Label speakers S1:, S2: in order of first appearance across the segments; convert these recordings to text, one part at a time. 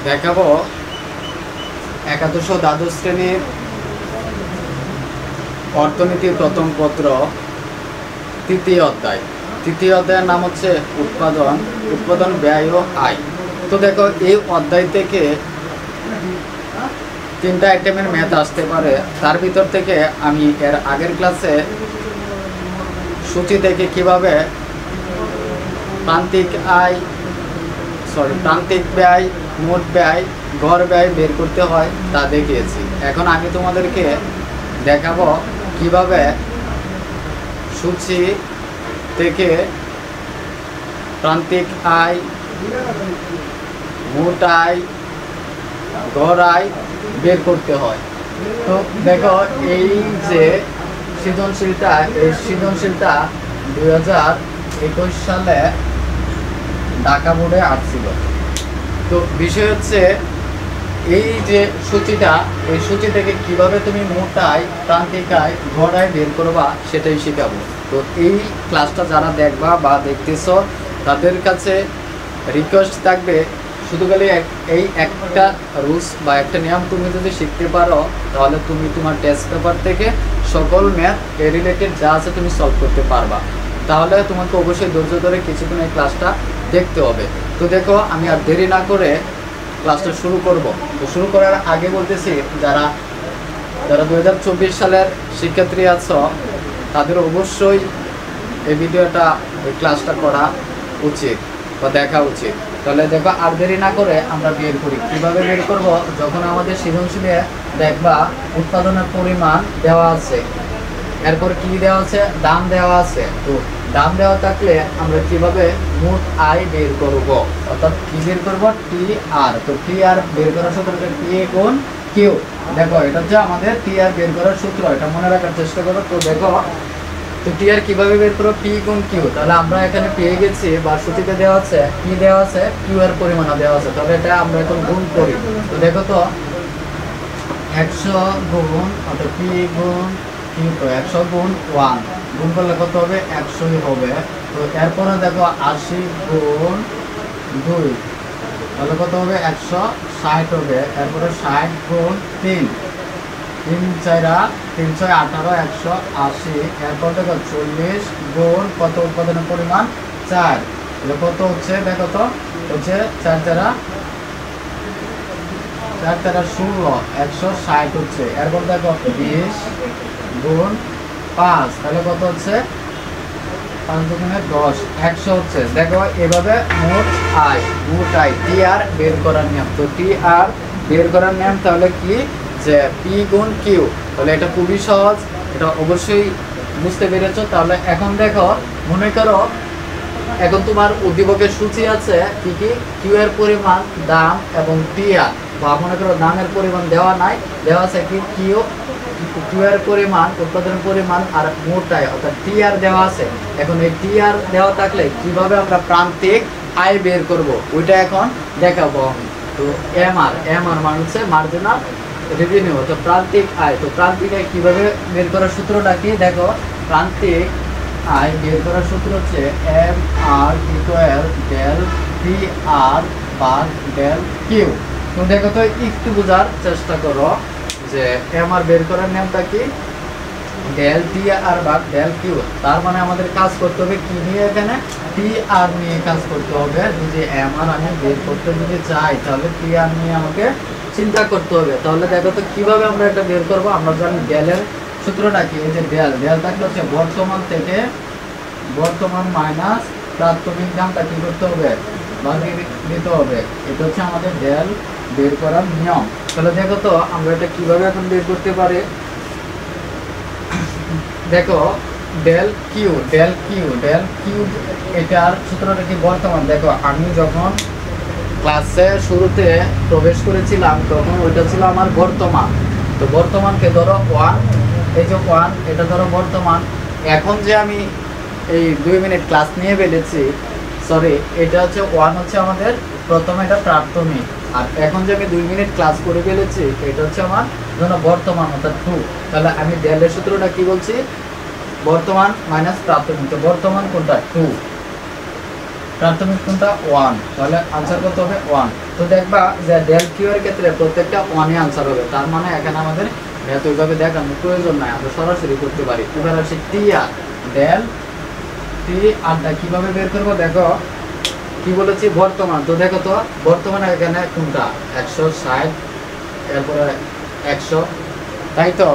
S1: দেখাবো একাদশ ও দ্বাদশ শ্রেণীর অর্থনীতির প্রথম পত্র তৃতীয় অধ্যায়। তৃতীয় অধ্যায়ের নাম হচ্ছে উৎপাদন ব্যয় ও আয়। তো দেখো, এই অধ্যায় থেকে 3টা আইটেমের ম্যাথ আসতে পারে। তার ভিতর থেকে আমি এর আগের ক্লাসে সূচি থেকে কিভাবে প্রান্তিক ব্যয়, মোট ব্যয়, গড় ব্যয় বের করতে হয় তা দেখিয়েছি। এখন আমি তোমাদেরকে দেখাবো কিভাবে সূচি থেকে প্রান্তিক আয়, মোট আয়, গড় আয় বের করতে হয়। তো দেখো, এই যে সৃজনশীলটা, এই সৃজনশীলটা 2021 সালে ঢাকা বোর্ডে আসছিল। তো বিষয় হচ্ছে এই যে সূচিটা, এই সূচি থেকে কিভাবে তুমি মোট আয়, প্রান্তিক আয়, গড় আয় বের করবা সেটাই শেখাবো। তো এই ক্লাসটা যারা দেখবা বা দেখতেছো তাদের কাছে রিকোয়েস্ট থাকবে, শুধু খালি এই একটা রুলস বা একটা নিয়ম তুমি যদি শিখতে পারো তাহলে তুমি তোমার টেস্ট পেপার থেকে সকল ম্যাথ রিলেটেড যা আছে তুমি সলভ করতে পারবা। তাহলে তোমাকে অবশ্যই ধৈর্য ধরে কিছুক্ষণ এই ক্লাসটা দেখতে হবে। তো দেখো, আমি আর দেরি না করে ক্লাসটা শুরু করব। তো শুরু করার আগে বলতেছি, যারা 2024 সালের শিক্ষার্থী আছো তাদের অবশ্যই এই ভিডিওটা, এই ক্লাসটা করা উচিত বা দেখা উচিত। তাহলে দেখো, আর দেরি না করে আমরা বের করি। কীভাবে বের করব? যখন আমাদের সৃজনশীলে দেখবা উৎপাদনের পরিমাণ দেওয়া আছে, এরপর কি দেওয়া আছে? দাম দেওয়া আছে। তো দাম দেওয়া থাকলে আমরা কিভাবে মোট আয় বের করব, অর্থাৎ কি বের করব? টি আর। তো টি আর বের করার সূত্র হচ্ছে পি গুণ কিউ। দেখো, এটা হচ্ছে আমাদের টি আর বের করার সূত্র, এটা মনে রাখার চেষ্টা করো। তো দেখো, তো টি আর কিভাবে বের করো? পি গুণ কিউ। তাহলে আমরা এখানে পেয়ে গেছি, বা সূচিতে দেওয়া আছে পি দেওয়া আছে, কিউ এর পরিমাণ দেওয়া আছে। তাহলে এটা আমরা এখন গুণ করি। তো দেখো, তো 100 গুণ, অর্থাৎ পি গুণ কিউ, তো 100 গুণ 1 গুণ করলে কত হবে? 100ই হবে। তো এরপরে দেখো 80 গুণ 2, তাহলে কত হবে? 160 হবে। এরপরে 60 গুণ 3, 3 4 3 6 18, 180। এরপর দেখো 40 গুণ কত? উৎপাদনের পরিমাণ 4, এটা কত হচ্ছে? দেখো তো হচ্ছে 4 4 16, 160 হচ্ছে। এরপর দেখো 20 গুণ 5, তাহলে কত হচ্ছে? 5 গুণে 10, 100 হচ্ছে। দেখো, এভাবে মোট আয় টি আর বের করার নিয়ম। তো টি আর বের করার নিয়ম তাহলে কি? যে পি গুণ কিউ। তাহলে এটা খুবই সহজ, এটা অবশ্যই বুঝতে পেরেছো। তাহলে এখন দেখো, মনে করো এখন তোমার উদ্দীপকের সূচি আছে কি কি? কিউ এর পরিমাণ, দাম এবং টি আর। বা মনে করো দামের পরিমাণ দেওয়া নাই, দেওয়া আছে কি? কিউ এর পরিমাণ, উৎপাদনের পরিমাণ আর মোট আয়, অর্থাৎ টি আর দেওয়া আছে। এখন এই টি আর দেওয়া থাকলে কিভাবে আমরা প্রান্তিক আয় বের করব ওইটা এখন দেখাবো আমি। তো এম আর মান হচ্ছে মার্জিনাল রেভিনিউ, তো প্রান্তিক আয়। তো প্রান্তিক আয় কিভাবে বের করার সূত্রটা কি? দেখো, প্রান্তিক আয় বের করার সূত্র হচ্ছে M R equal del P R ভাগ ডেল কিউ। তো দেখো, তো একটু বোঝার চেষ্টা করো যে এম আর বের করার নিয়মটা কি? ডেল টি আর ভাগ ডেল কিউ। তার মানে আমাদের কাজ করতে হবে কি নিয়ে? এখানে টি আর নিয়ে কাজ করতে হবে। যদি এম আর আমি বের করতে যদি চাই তাহলে টি আর নিয়ে আমাকে চিন্তা করতে হবে। তাহলে দেখো, তো কিভাবে আমরা এটা বের করব? আমরা জানি ডেলের সূত্রটা কি? এই যে ডেল থাকলে হচ্ছে বর্তমান থেকে, বর্তমান মাইনাস প্রাথমিক দামটা কি করতে হবে? ভাগে দিতে হবে। এটা হচ্ছে আমাদের ডেল বের করার নিয়ম। তাহলে দেখো, তো আমরা এটা কিভাবে এখন বের করতে পারি? দেখো, ডেল কিউ এটার সূত্রটা কি? বর্তমান। দেখো, আমি যখন ক্লাসে শুরুতে প্রবেশ করেছিলাম তখন ওইটা ছিল আমার বর্তমান। তো বর্তমানকে ধরো 1, এই যে 1, এটা ধরো বর্তমান। এখন যে আমি এই 2 মিনিট ক্লাস নিয়ে ফেলেছি, সরি, এটা হচ্ছে 1 হচ্ছে আমাদের প্রথমে, এটা প্রাথমিক। আর এখন যে আমি 2 মিনিট ক্লাস করে ফেলেছি এটা হচ্ছে আমার জন্য বর্তমান, অর্থাৎ 2। তাহলে আমি ডেলের সূত্রটা কি বলছি? বর্তমান মাইনাস প্রাথমিক। তো বর্তমান কোনটা? 2। প্রাথমিক কোনটা 1, তাহলে আনসার কত হবে 1। তো দেখবা যে ডেল কিউ এর ক্ষেত্রে প্রত্যেকটা 1 এ আনসার হবে, তার মানে এখানে আমাদের ম্যাথ ওইভাবে দেখানোর প্রয়োজন নাই, আমরা সরাসরি করতে পারি। এবার আসি টি আর, ডেল টি আরটা কিভাবে বের করবো, দেখো কি বলেছি বর্তমান। তো দেখো তো বর্তমানে এখানে কোনটা 160, এরপরে 100, তাই তো।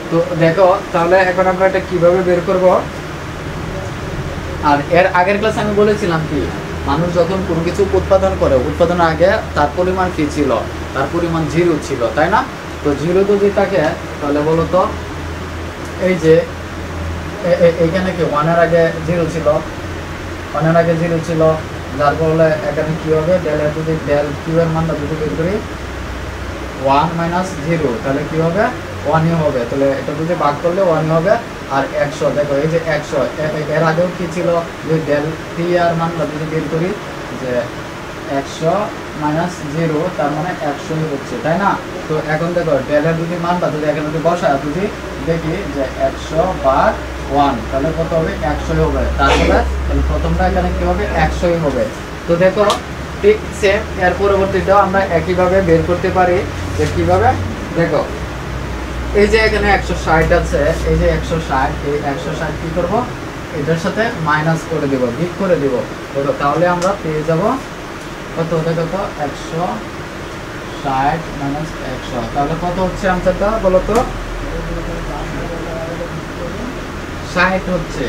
S1: তো দেখো তাহলে এখন আমরা এটা কিভাবে বের করব। আর এর আগের ক্লাসে আমি বলেছিলাম কি, মানুষ যখন কোনো কিছু উৎপাদন করে, উৎপাদনের আগে তার পরিমাণ কি ছিল, তার পরিমাণ 0 ছিল, তাই না। তো 0 যদি থাকে তাহলে বলো তো এই যে এইখানে কি 1 এর আগে 0 ছিল, 1 এর আগে 0 ছিল, যার ফলে এখানে কি হবে, যদি ডেল কিউ এর মানটা যদি বের করি 1 - 0, তাহলে কি হবে 1ই হবে। তাহলে এটা যদি ভাগ করলে 1ই হবে। আর 100, দেখো এই যে 100 এর আগেও কি ছিল, যে ডেল টি আর মানটা যদি বের করি যে 100 - 0, তার মানে 100ই হচ্ছে, তাই না। তো এখন দেখো ডেলের যদি মানটা যদি এখানে যদি বসায় যদি দেখি যে 100/1, তাহলে কত হবে 100ই হবে। তাহলে প্রথমটা এখানে কি হবে 100ই হবে। তো দেখো ঠিক সেম এর পরবর্তীটাও আমরা একইভাবে বের করতে পারি। যে কিভাবে, দেখো এই যে এখানে 160 আছে, এই যে 160, এই 160 কি করব, এটার সাথে মাইনাস করে দেব, বিয়োগ করে দেব। দেখো তাহলে আমরা পেয়ে যাব কত, দেখো তো 160 - 100, তাহলে কত হচ্ছে আনসারটা বলো তো, 60 হচ্ছে।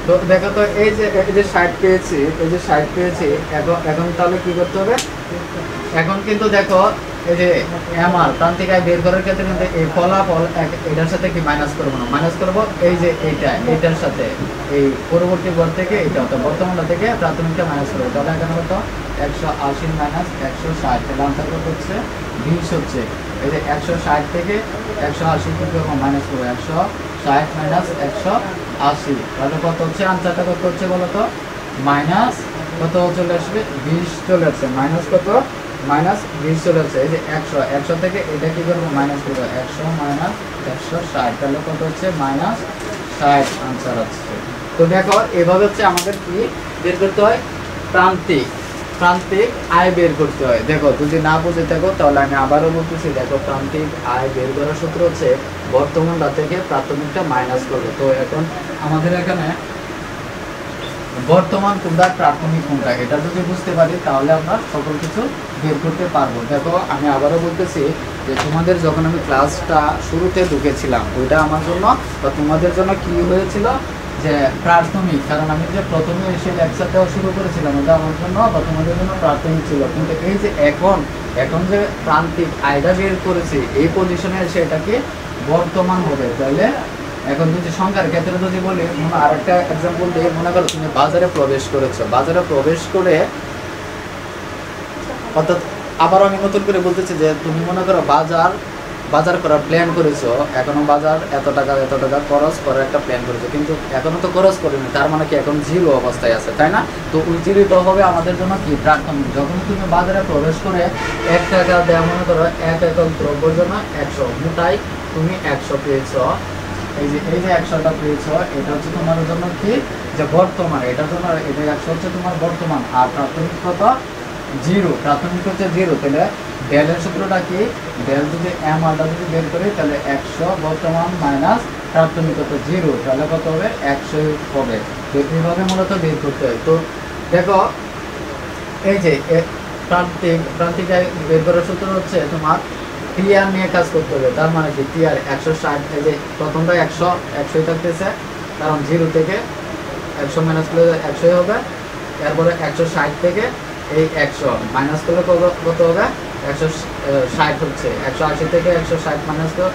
S1: তো দেখো তো এই যে 60 পেয়েছি, এই যে 60 পেয়েছি, এখন তাহলে কি করতে হবে, এখন কিন্তু দেখো এই যে আমার প্রান্তিক আয় বের করার ক্ষেত্রে কিন্তু এই ফলাফল এটার সাথে কি মাইনাস করবো না, মাইনাস করবো এই যে এইটার সাথে, এই পরবর্তী ঘর থেকে এইটা অর্থাৎ বর্তমানটা থেকে প্রাথমিকটা মাইনাস করবো। তাহলে এখানে কত 180 - 160, তাহলে আনসার কত হচ্ছে 20 হচ্ছে। এই যে 160 থেকে 180 কিন্তু এখন মাইনাস করবো, 160 - 180, তাহলে কত হচ্ছে আনসারটা কত হচ্ছে বলো তো, মাইনাস কত চলে আসবে 20 চলে আসছে, মাইনাস কত -20 চলে আসছে। এই যে 100 থেকে এটা কি করবো মাইনাস করবো, 100 - 160, তাহলে কত হচ্ছে -60 আনসার আসছে। তো দেখো এভাবে হচ্ছে আমাদের কি বের করতে হয়, প্রান্তিক আয় বের করতে হয়। দেখো যদি না বুঝে থাকো তাহলে আমি আবারও বলতেছি, দেখো প্রান্তিক আয় বের করার সূত্র হচ্ছে বর্তমানটা থেকে প্রাথমিকটা মাইনাস করবে। তো এখন আমাদের এখানে বর্তমান কোনটা প্রাথমিক কোনটা এটা যদি বুঝতে পারি তাহলে আমরা সকল কিছু বের করতে পারবো। দেখো আমি আবারও বলতেছি যে তোমাদের যখন আমি ক্লাসটা শুরুতে ঢুকেছিলাম ওইটা আমার জন্য বা তোমাদের জন্য কি হয়েছিল যে প্রাথমিক, কারণ আমি যে প্রথমে এসে লেকচার দেওয়া শুরু করেছিলাম ওটা আমার জন্য বা তোমাদের জন্য প্রাথমিক ছিল। কিন্তু এই যে এখন যে প্রান্তিক আয়টা বের করেছি এই পজিশনে এসে এটাকে বর্তমান হবে। তাহলে এখন যদি সংখ্যার ক্ষেত্রে যদি বলি, আরেকটা এক্সাম্পল দিয়ে, মনে করো তুমি বাজারে প্রবেশ করেছো, বাজারে প্রবেশ করে অর্থাৎ আবার আমি নতুন করে বলতেছি যে তুমি মনে করো বাজার করার প্ল্যান করেছো, এখনো বাজার এত টাকা খরচ করার একটা প্ল্যান করেছো, কিন্তু এখনো তো খরচ করিনি, তার মানে কি এখন 0 অবস্থায় আছে, তাই না। তো ওই 0টা হবে আমাদের জন্য কি প্রাথমিক। যখন তুমি বাজারে প্রবেশ করে 1 টাকা দেওয়া, মনে করো 1 একক দ্রব্যের জন্য 100, মোটাই তুমি 100 পেয়েছো। এই যে 100টা পেয়েছো, এটা হচ্ছে তোমার জন্য কি যে বর্তমান, এটার জন্য এটা 100 হচ্ছে তোমার বর্তমান। আর প্রাথমিক কত 0, প্রাথমিক হচ্ছে 0। তাহলে ডেলের সূত্রটা কি, ডেল যদি এম আরটা যদি বের করি তাহলে 100 বর্তমান মাইনাস প্রাথমিক কত 0, তাহলে কত হবে 100 হবে। তো এইভাবে মূলত বের করতে হয়। তো দেখো এই যে প্রান্তিক বের করার সূত্র হচ্ছে তোমার টিআর নিয়ে কাজ করতে হবে। তার মানে কি টিআর 160, এই যে প্রথমটা 100ই থাকতেছে, কারণ 0 থেকে 100 মাইনাস করলে 100ই হবে। এরপরে 160 থেকে এই 100 মাইনাস করলে কত হবে 160 হচ্ছে। 180 থেকে 160 মাইনাস করলে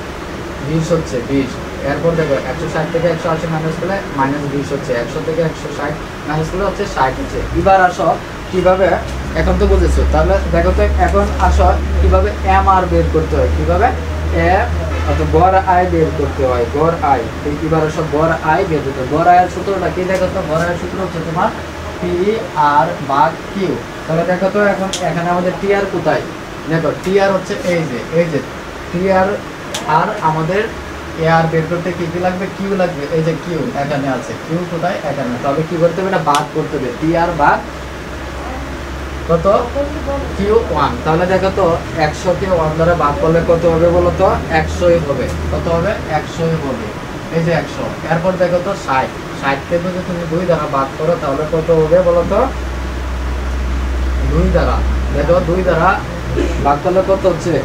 S1: 20 হচ্ছে 20। এরপর দেখো 160 থেকে 180 মাইনাস করলে -20 হচ্ছে। 100 থেকে 160 মাইনাস করলে হচ্ছে 60 হচ্ছে। এবার আসো কিভাবে, এখন তো বুঝেছো। তাহলে দেখো তো এখন আসো কিভাবে এম আর বের করতে হয়, কিভাবে গড় আয় বের করতে হয়, গড় আয়। এবার আসো গড় আয় বের করতে হয়। গড় আয়ের সূত্রটা কি, দেখো তো গড় আয়ের সূত্র হচ্ছে তোমার পি আর ভাগ কিউ। তাহলে দেখো তো এখন এখানে আমাদের টি আর কোথায়, দেখো টি আর হচ্ছে এই যে টি আর, আর আমাদের এ আর বের করতে কি লাগবে, কিউ লাগবে। এই যে কিউ এখানে আছে, কিউ কোথায় এখানে। তবে কি করতে হবে, এটা ভাগ করতে হবে, টি আর ভাগ কত Q1। তাহলে দেখো তো 100কে 1 দ্বারা ভাগ করলে কত হবে বলো তো? 100ই হবে। কত হবে? 100ই হবে। এই যে 100। এরপর দেখো তো 60। 60কে যদি তুমি 2 দ্বারা ভাগ করো তাহলে কত হবে বলো তো? 2 দ্বারা। দেখো 2 দ্বারা ভাগ করলে কত হচ্ছে?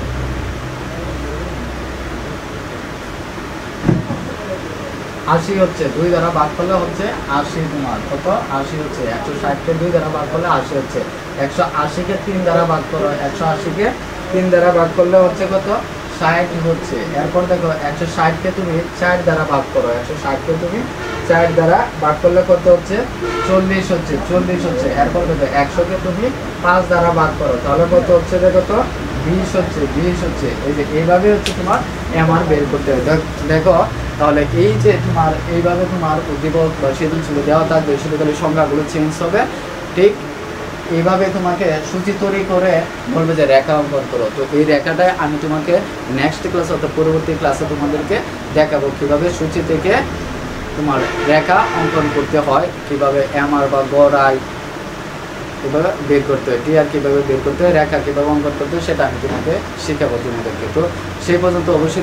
S1: 80 হচ্ছে। 2 দ্বারা ভাগ করলে হচ্ছে 80। তোমার কত? 80 হচ্ছে। 160কে 2 দ্বারা ভাগ করলে 80 হচ্ছে। 180কে 3 দ্বারা ভাগ করো। 180কে 3 দ্বারা ভাগ করলে হচ্ছে কত? 60 হচ্ছে। এরপর দেখো 160কে তুমি 4 দ্বারা ভাগ করো। 160কে তুমি 4 দ্বারা ভাগ করলে কত হচ্ছে? 40 হচ্ছে। 40 হচ্ছে। এরপর দেখো 100কে তুমি 5 দ্বারা ভাগ করো তাহলে কত হচ্ছে? দেখো তো 20 হচ্ছে। 20 হচ্ছে। এই যে এইভাবে হচ্ছে তোমার এমআর বের করতে হবে। দেখো তাহলে এই যে তোমার এইভাবে তোমার উদ্দীপক বা সৃজনশীল দেওয়া থাকবে, শুধু খালি সংখ্যাগুলো চেঞ্জ হবে। ঠিক এইভাবে তোমাকে সূচি তৈরি করে বলবে যে রেখা অঙ্কন করো। তো এই রেখাটাই আমি তোমাকে নেক্সট ক্লাস অর্থাৎ পরবর্তী ক্লাসে তোমাদেরকে দেখাবো কিভাবে সূচি থেকে তোমার রেখা অঙ্কন করতে হয়, কিভাবে এমআর বা গড় আই কিভাবে বের করতে হয়, টিআর কিভাবে বের করতে হয়, রেখা কিভাবে অঙ্কন করতে হয়, সেটা আমি তোমাকে শেখাবো তোমাদেরকে। তো সেই পর্যন্ত অবশ্যই